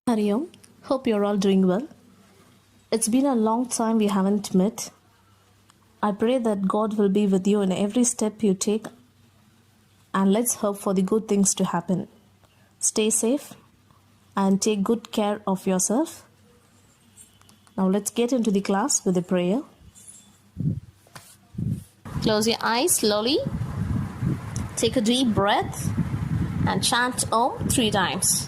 Hariom, hope you're all doing well. It's been a long time we haven't met. I pray that God will be with you in every step you take, and let's hope for the good things to happen. Stay safe and take good care of yourself. Now let's get into the class with a prayer. Close your eyes slowly. Take a deep breath and chant Om 3 times.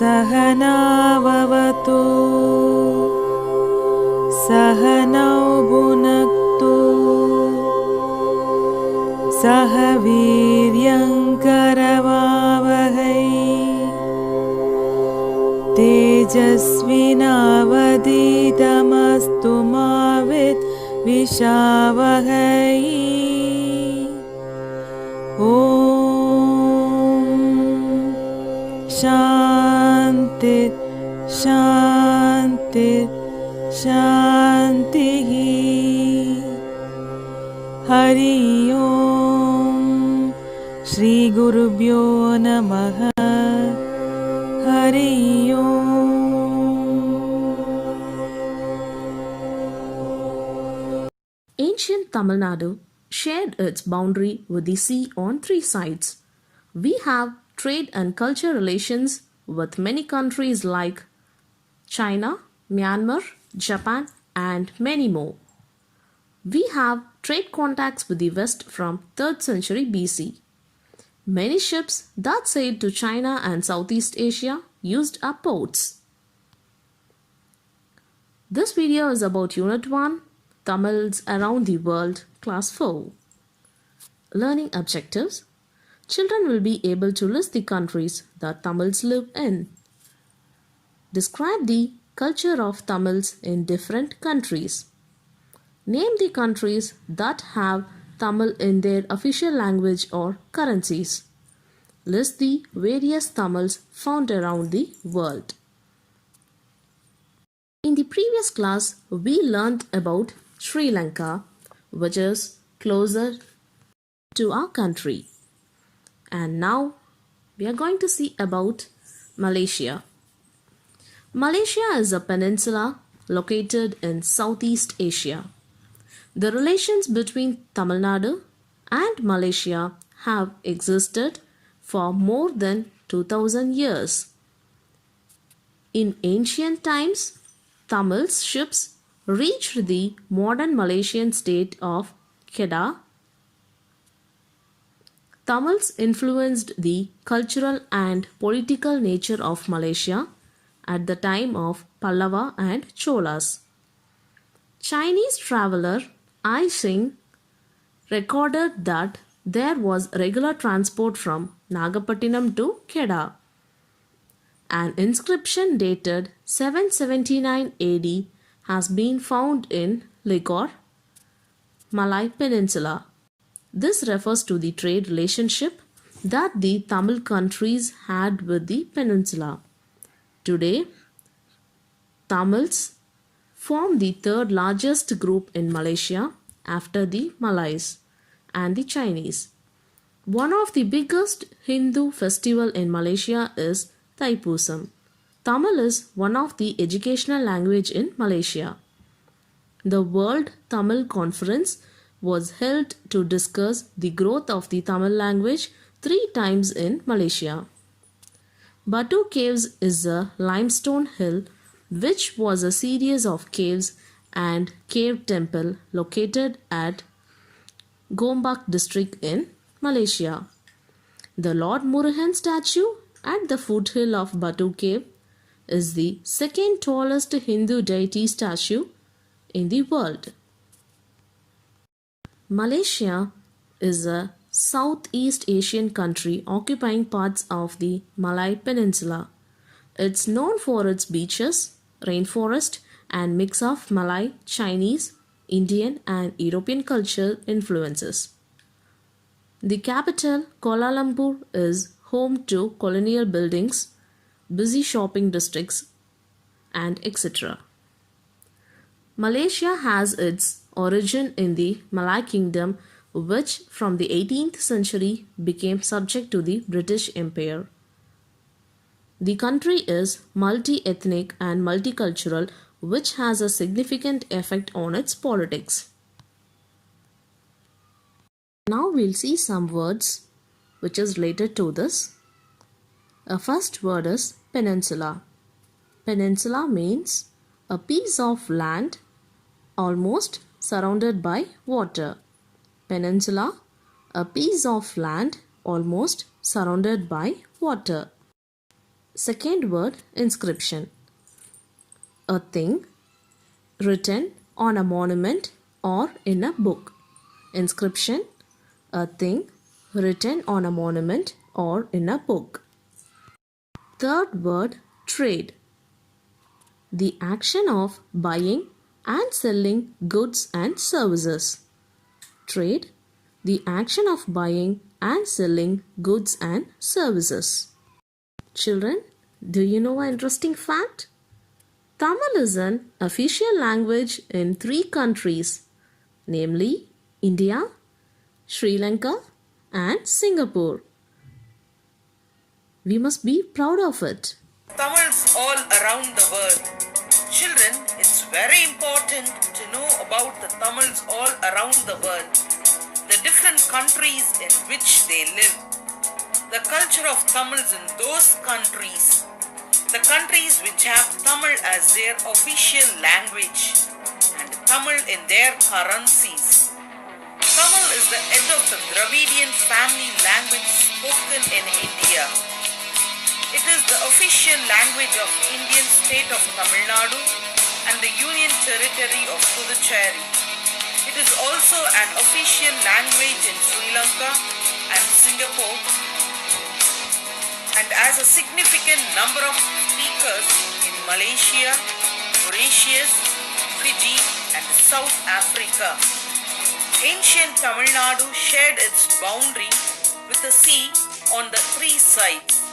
सहनाववतु सहनौ भुनक्तु सह वीर्यङ्करवावहै तेजस्विनावधीतमस्तु मा विद्विषावहै ॐ शान्ति शान्ति शान्तिः हरि ओम् श्रीगुरुभ्यो नमः हरि ओम्. Ancient Tamil Nadu shared its boundary with the sea on 3 sides. We have trade and culture relations with many countries like China, Myanmar, Japan, and many more. We have trade contacts with the West from 3rd century BC. Many ships that sailed to China and Southeast Asia used our ports. This video is about Unit 1, Tamils around the world, Class 4. Learning objectives. Children will be able to list the countries that Tamils live in. Describe the culture of Tamils in different countries. Name the countries that have Tamil in their official language or currencies. List the various Tamils found around the world. In the previous class, we learned about Sri Lanka, which is closer to our country. And now we are going to see about Malaysia. Malaysia is a peninsula located in Southeast Asia. The relations between Tamil Nadu and Malaysia have existed for more than 2000 years. In ancient times, Tamils ships reached the modern Malaysian state of Kedah. Tamils influenced the cultural and political nature of Malaysia at the time of Pallava and Cholas. Chinese traveler Ai Xing recorded that there was regular transport from Nagapattinam to Kedah. An inscription dated 779 AD has been found in Ligor, Malay Peninsula. This refers to the trade relationship that the Tamil countries had with the peninsula. Today, Tamils form the third largest group in Malaysia after the Malays and the Chinese. One of the biggest Hindu festival in Malaysia is Thaipusam. Tamil is one of the educational language in Malaysia. The World Tamil Conference was held to discuss the growth of the Tamil language 3 times in Malaysia. Batu Caves is a limestone hill which was a series of caves and cave temple located at Gombak district in Malaysia. The Lord Murugan statue at the foothill of Batu Cave is the second tallest Hindu deity statue in the world. Malaysia is a Southeast Asian country occupying parts of the Malay Peninsula. It's known for its beaches, rainforest, and mix of Malay, Chinese, Indian, and European cultural influences. The capital, Kuala Lumpur, is home to colonial buildings, busy shopping districts, and etc. Malaysia has its origin in the Malay Kingdom, which from the 18th century became subject to the British Empire. The country is multi-ethnic and multicultural, which has a significant effect on its politics. Now we'll see some words which is related to this. A first word is peninsula. Peninsula means a piece of land almost surrounded by water. Peninsula, a piece of land almost surrounded by water. Second word, inscription. A thing written on a monument or in a book. Inscription, a thing written on a monument or in a book. Third word, trade. The action of buying and selling goods and services. Trade, the action of buying and selling goods and services. Children, do you know an interesting fact? Tamil is an official language in 3 countries, namely India, Sri Lanka, and Singapore. We must be proud of it. Tamils all around the world. Children, it's very important to know about the Tamils all around the world, the different countries in which they live, the culture of Tamils in those countries, the countries which have Tamil as their official language, and Tamil in their currencies. Tamil is the head of the Dravidian family language spoken in India. It is the official language of Indian state of Tamil Nadu and the Union Territory of Puducherry. It is also an official language in Sri Lanka and Singapore, and has a significant number of speakers in Malaysia, Mauritius, Fiji, and South Africa. Ancient Tamil Nadu shared its boundary with the sea on the 3 sides.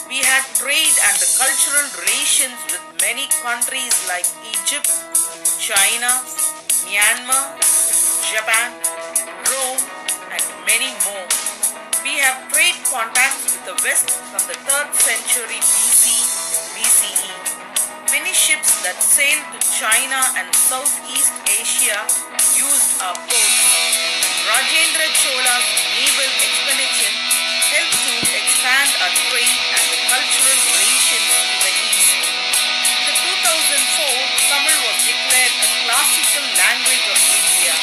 We had trade and cultural relations with many countries like Egypt, China, Myanmar, Japan, Rome, and many more. We have trade contacts with the West from the 3rd century BCE. Many ships that sailed to China and Southeast Asia used our ports. Rajendra Chola's naval expedition helped to expand our trade and the cultural relations to the east. In the 2004, Tamil was declared a classical language of India.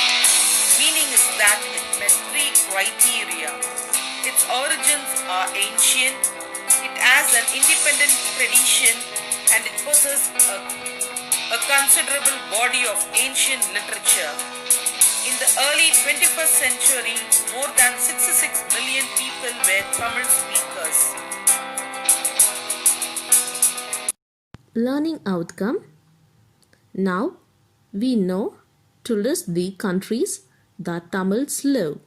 Meaning is that it met 3 criteria. Its origins are ancient, it has an independent tradition, and it possesses a considerable body of ancient literature. In the early 21st century, more than 66 million people were Tamil speakers. Learning outcome. Now we know to list the countries that Tamils live.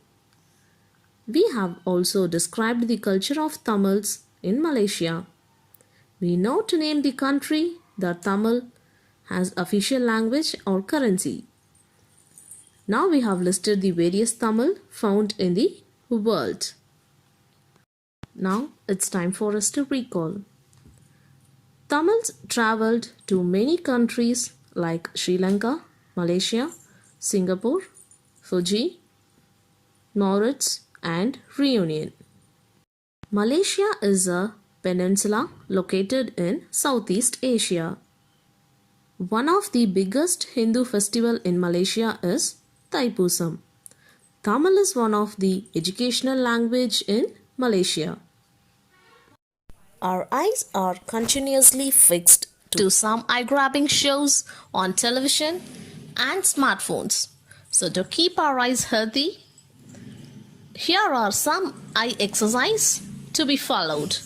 We have also described the culture of Tamils in Malaysia. We know to name the country that Tamil has official language or currency. Now we have listed the various Tamil found in the world. Now it's time for us to recall. Tamils travelled to many countries like Sri Lanka, Malaysia, Singapore, Fiji, Mauritius, and Reunion. Malaysia is a peninsula located in Southeast Asia. One of the biggest Hindu festival in Malaysia is Thaipusam. Tamil is one of the educational language in Malaysia. Our eyes are continuously fixed to some eye-grabbing shows on television and smartphones. So to keep our eyes healthy, here are some eye exercise to be followed.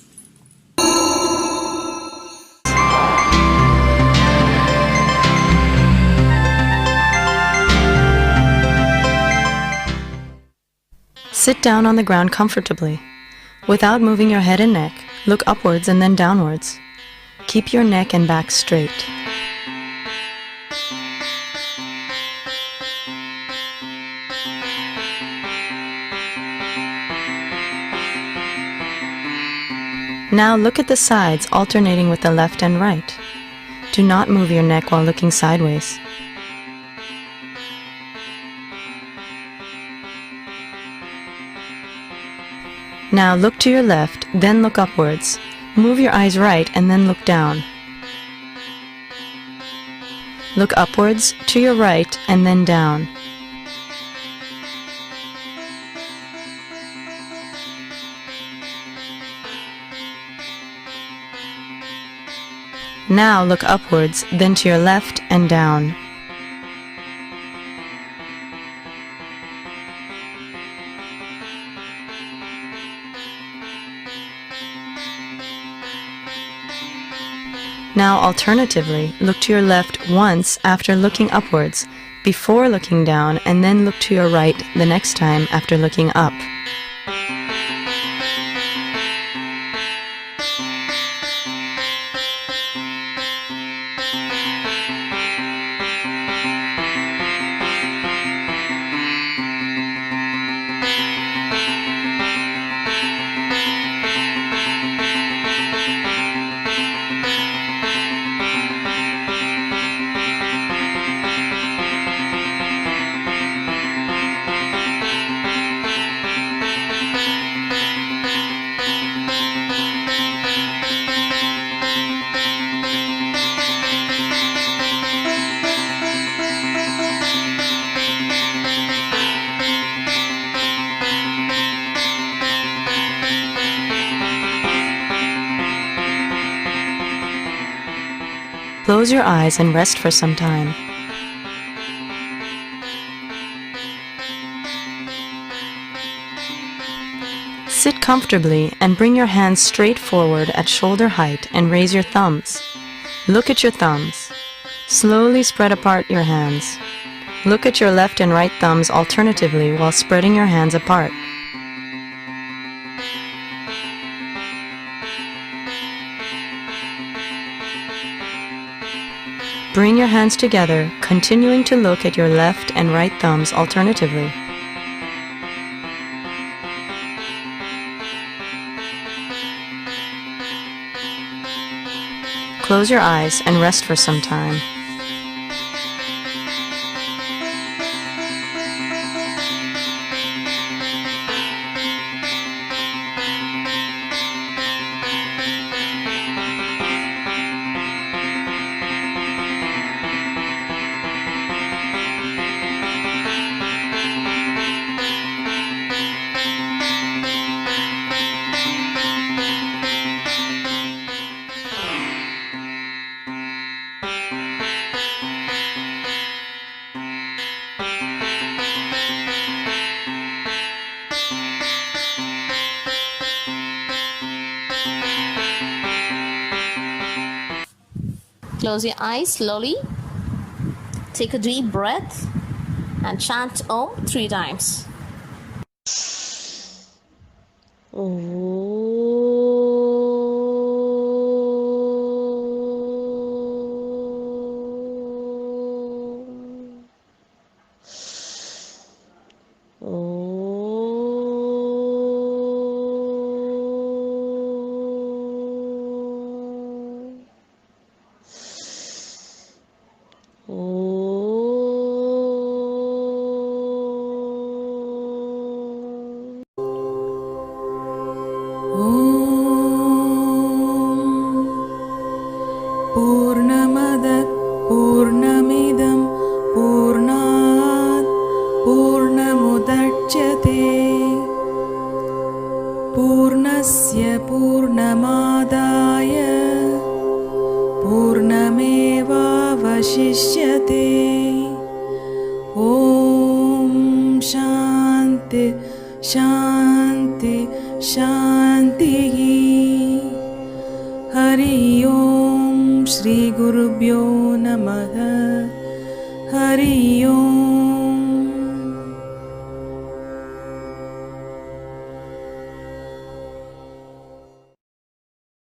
Sit down on the ground comfortably. Without moving your head and neck, look upwards and then downwards. Keep your neck and back straight. Now look at the sides, alternating with the left and right. Do not move your neck while looking sideways. Now look to your left, then look upwards. Move your eyes right and then look down. Look upwards, to your right, and then down. Now look upwards, then to your left and down. Now alternatively, look to your left once after looking upwards, before looking down, and then look to your right the next time after looking up. Close your eyes and rest for some time. Sit comfortably and bring your hands straight forward at shoulder height and raise your thumbs. Look at your thumbs. Slowly spread apart your hands. Look at your left and right thumbs alternatively while spreading your hands apart. Bring your hands together, continuing to look at your left and right thumbs alternatively. Close your eyes and rest for some time. Close your eyes slowly. Take a deep breath and chant Om 3 times. पूर्णमदः पूर्णमिदं पूर्णात् पूर्णमुदच्यते पूर्णस्य पूर्णमादाय पूर्णमेवावशिष्यते ॐ शान्ति शान्ति शान्तिः। हरि ओम श्री गुरुभ्यो नमः। हरि ओम।